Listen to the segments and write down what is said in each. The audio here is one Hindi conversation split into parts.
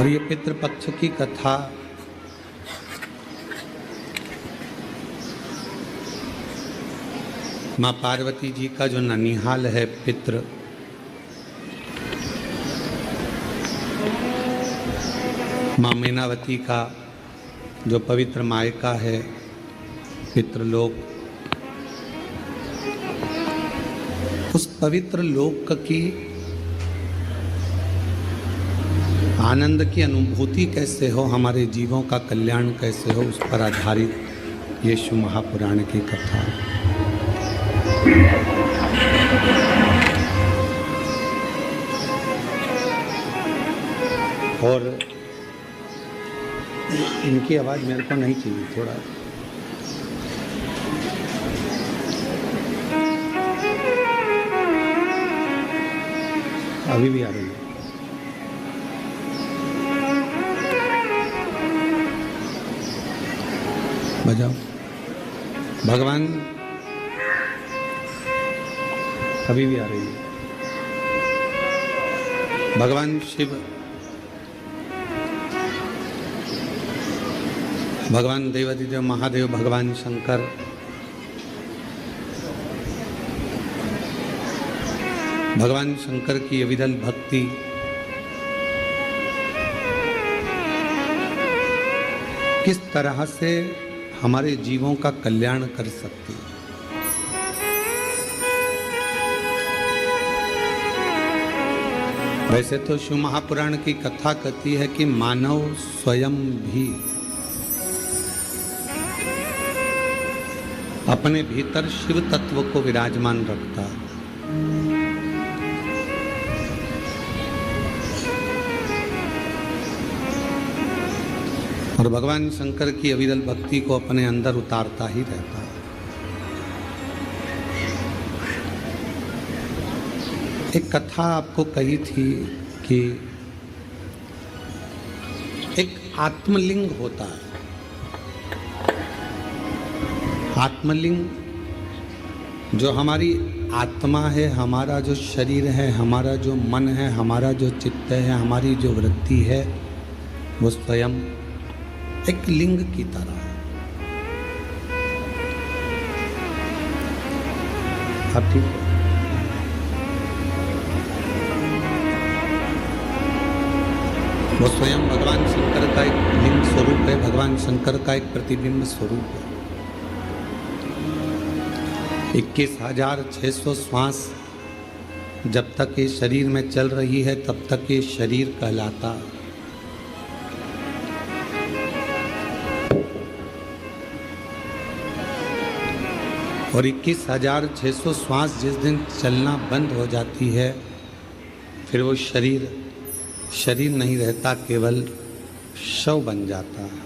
और ये पितृपक्ष की कथा माँ पार्वती जी का जो ननिहाल है पितृ, माँ मीनावती का जो पवित्र मायका है पितृलोक, उस पवित्र लोक की आनंद की अनुभूति कैसे हो, हमारे जीवों का कल्याण कैसे हो, उस पर आधारित ये शिव महापुराण की कथा। और इनकी आवाज़ मेरे को नहीं चाहिए, थोड़ा अभी भी आ रही है। बजाओ। भगवान अभी भी आ रही है। भगवान शिव, भगवान देवादिदेव महादेव, भगवान शंकर, भगवान शंकर की अविरल भक्ति किस तरह से हमारे जीवों का कल्याण कर सकती है। वैसे तो शिव महापुराण की कथा कहती है कि मानव स्वयं भी अपने भीतर शिव तत्व को विराजमान रखता है। और भगवान शंकर की अविरल भक्ति को अपने अंदर उतारता ही रहता है। एक कथा आपको कही थी कि एक आत्मलिंग होता है। आत्मलिंग जो हमारी आत्मा है, हमारा जो शरीर है, हमारा जो मन है, हमारा जो चित्त है, हमारी जो वृत्ति है, वो स्वयं एक लिंग की तरह है। आप ठीक है? वो स्वयं भगवान शंकर का एक लिंग स्वरूप है, भगवान शंकर का एक प्रतिबिंब स्वरूप है। 21,600 श्वास जब तक ये शरीर में चल रही है तब तक ये शरीर कहलाता है। और 21,600 श्वास जिस दिन चलना बंद हो जाती है, फिर वो शरीर नहीं रहता, केवल शव बन जाता है।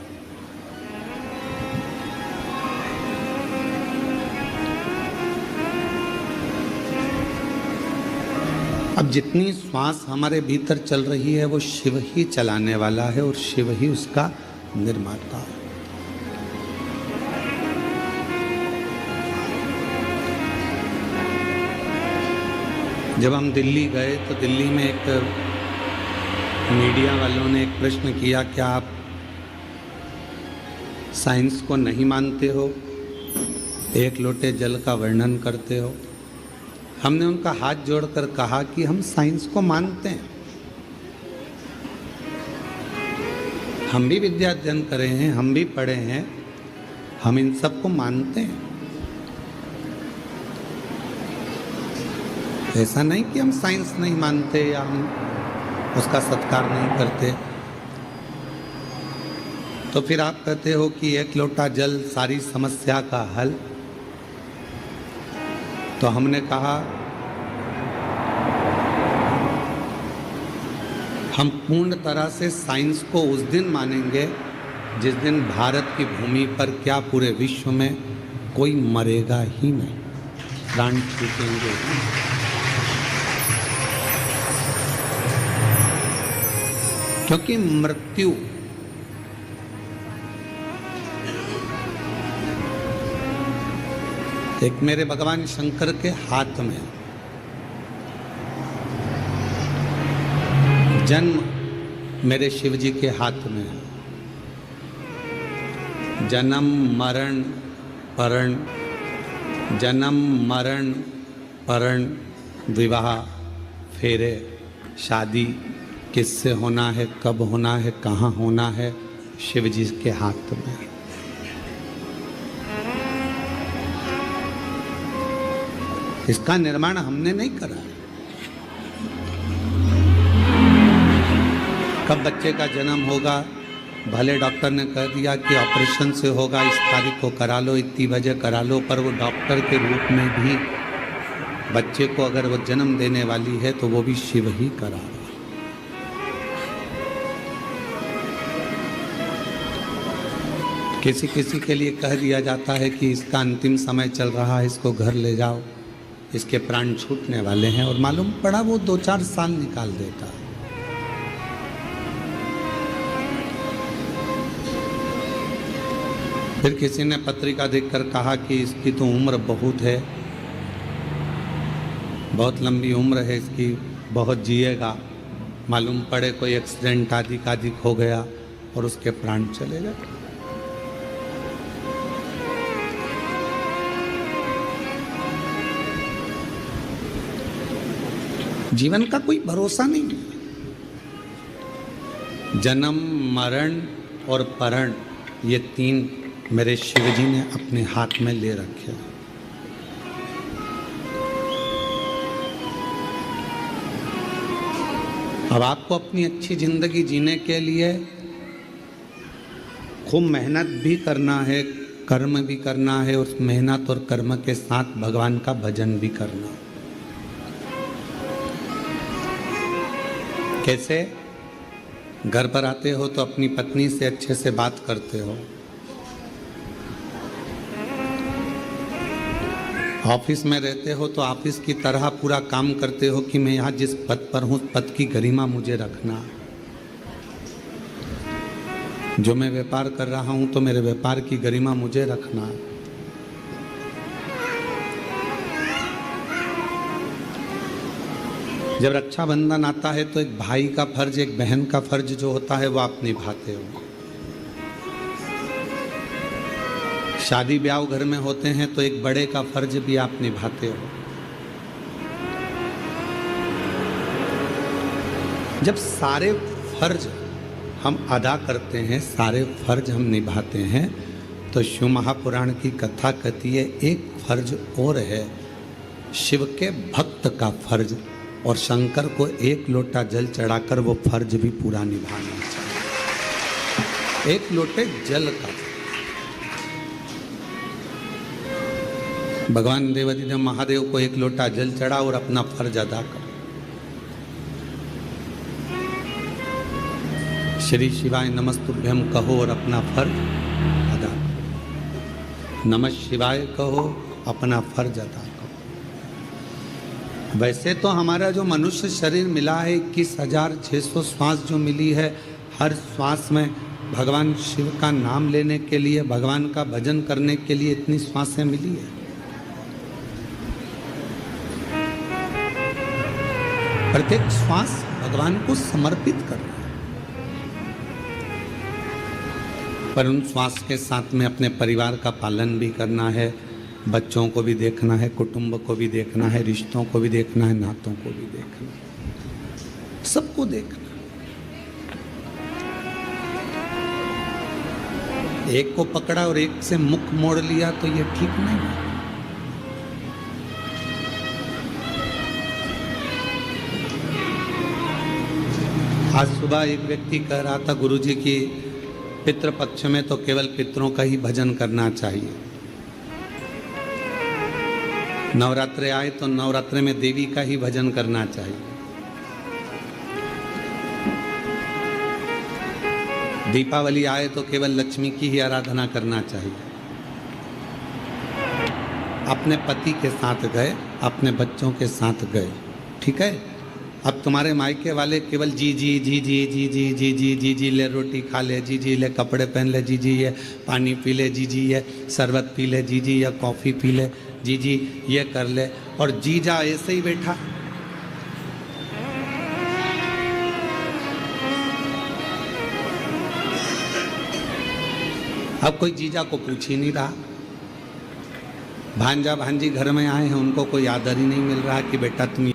अब जितनी श्वास हमारे भीतर चल रही है वो शिव ही चलाने वाला है और शिव ही उसका निर्माता है। जब हम दिल्ली गए तो दिल्ली में एक मीडिया वालों ने एक प्रश्न किया, क्या आप साइंस को नहीं मानते हो, एक लोटे जल का वर्णन करते हो? हमने उनका हाथ जोड़कर कहा कि हम साइंस को मानते हैं, हम भी विद्या अध्ययन करे हैं, हम भी पढ़े हैं, हम इन सब को मानते हैं। ऐसा नहीं कि हम साइंस नहीं मानते या हम उसका सत्कार नहीं करते। तो फिर आप कहते हो कि एक लोटा जल सारी समस्या का हल। तो हमने कहा हम पूर्ण तरह से साइंस को उस दिन मानेंगे जिस दिन भारत की भूमि पर क्या पूरे विश्व में कोई मरेगा ही नहीं, प्राण छूटेंगे ही। क्योंकि मृत्यु एक मेरे भगवान शंकर के हाथ में, जन्म मेरे शिव जी के हाथ में है। जन्म मरण परण, जन्म मरण परण, विवाह, फेरे, शादी किससे होना है, कब होना है, कहाँ होना है, शिव जी के हाथ में। इसका निर्माण हमने नहीं करा है। कब बच्चे का जन्म होगा, भले डॉक्टर ने कह दिया कि ऑपरेशन से होगा, इस तारीख को करा लो, इतनी बजे करा लो, पर वो डॉक्टर के रूप में भी बच्चे को अगर वो जन्म देने वाली है तो वो भी शिव ही करा रहा। किसी किसी के लिए कह दिया जाता है कि इसका अंतिम समय चल रहा है, इसको घर ले जाओ, इसके प्राण छूटने वाले हैं, और मालूम पड़ा वो 2-4 साल निकाल देता है। फिर किसी ने पत्रिका देखकर कहा कि इसकी तो उम्र बहुत है, बहुत लंबी उम्र है इसकी, बहुत जिएगा। मालूम पड़े कोई एक्सीडेंट आदि हो गया और उसके प्राण चले गए। जीवन का कोई भरोसा नहीं है। जन्म मरण और परण, ये 3 मेरे शिव जी ने अपने हाथ में ले रखे। अब आपको अपनी अच्छी जिंदगी जीने के लिए खूब मेहनत भी करना है, कर्म भी करना है, उस मेहनत और कर्म के साथ भगवान का भजन भी करना। कैसे? घर पर आते हो तो अपनी पत्नी से अच्छे से बात करते हो, ऑफिस में रहते हो तो ऑफिस की तरह पूरा काम करते हो कि मैं यहाँ जिस पद पर हूँ पद की गरिमा मुझे रखना। जो मैं व्यापार कर रहा हूँ तो मेरे व्यापार की गरिमा मुझे रखना। जब रक्षाबंधन आता है तो एक भाई का फर्ज, एक बहन का फर्ज जो होता है वो आप निभाते हो। शादी ब्याह घर में होते हैं तो एक बड़े का फर्ज भी आप निभाते हो। जब सारे फर्ज हम अदा करते हैं, सारे फर्ज हम निभाते हैं, तो शिव महापुराण की कथा कहती है एक फर्ज और है, शिव के भक्त का फर्ज, और शंकर को 1 लोटा जल चढ़ाकर वो फर्ज भी पूरा निभाना चाहिए। 1 लोटे जल का। भगवान देवाधिदेव महादेव को 1 लोटा जल चढ़ा और अपना फर्ज अदा कर। श्री शिवाय नमस्तुभ्यम कहो और अपना फर्ज अदा करो। नमः शिवाय कहो, अपना फर्ज अदा करो। वैसे तो हमारा जो मनुष्य शरीर मिला है 21,600 श्वास जो मिली है, हर श्वास में भगवान शिव का नाम लेने के लिए, भगवान का भजन करने के लिए इतनी श्वासें मिली है। प्रत्येक श्वास भगवान को समर्पित करना है। पर उन श्वास के साथ में अपने परिवार का पालन भी करना है, बच्चों को भी देखना है, कुटुंब को भी देखना है, रिश्तों को भी देखना है, नातों को भी देखना है, सबको देखना। एक को पकड़ा और एक से मुख मोड़ लिया तो ये ठीक नहीं है। आज सुबह एक व्यक्ति कह रहा था, गुरुजी की पितृपक्ष में तो केवल पितरों का ही भजन करना चाहिए। नवरात्रे आए तो नवरात्रे में देवी का ही भजन करना चाहिए। दीपावली आए तो केवल लक्ष्मी की ही आराधना करना चाहिए। अपने पति के साथ गए, अपने बच्चों के साथ गए, ठीक है। अब तुम्हारे मायके वाले केवल जी जी जी जी जी जी जी जी जी जी ले रोटी खा ले, जी जी ले कपड़े पहन ले, जी जी ये पानी पी ले, जी जी ये शरबत पी ले, जी जी ये कॉफ़ी पी ले, जी जी ये कर ले, और जीजा ऐसे ही बैठा। अब कोई जीजा को पूछ ही नहीं रहा। भांजा भांजी घर में आए हैं, उनको कोई आदर ही नहीं मिल रहा कि बेटा तुम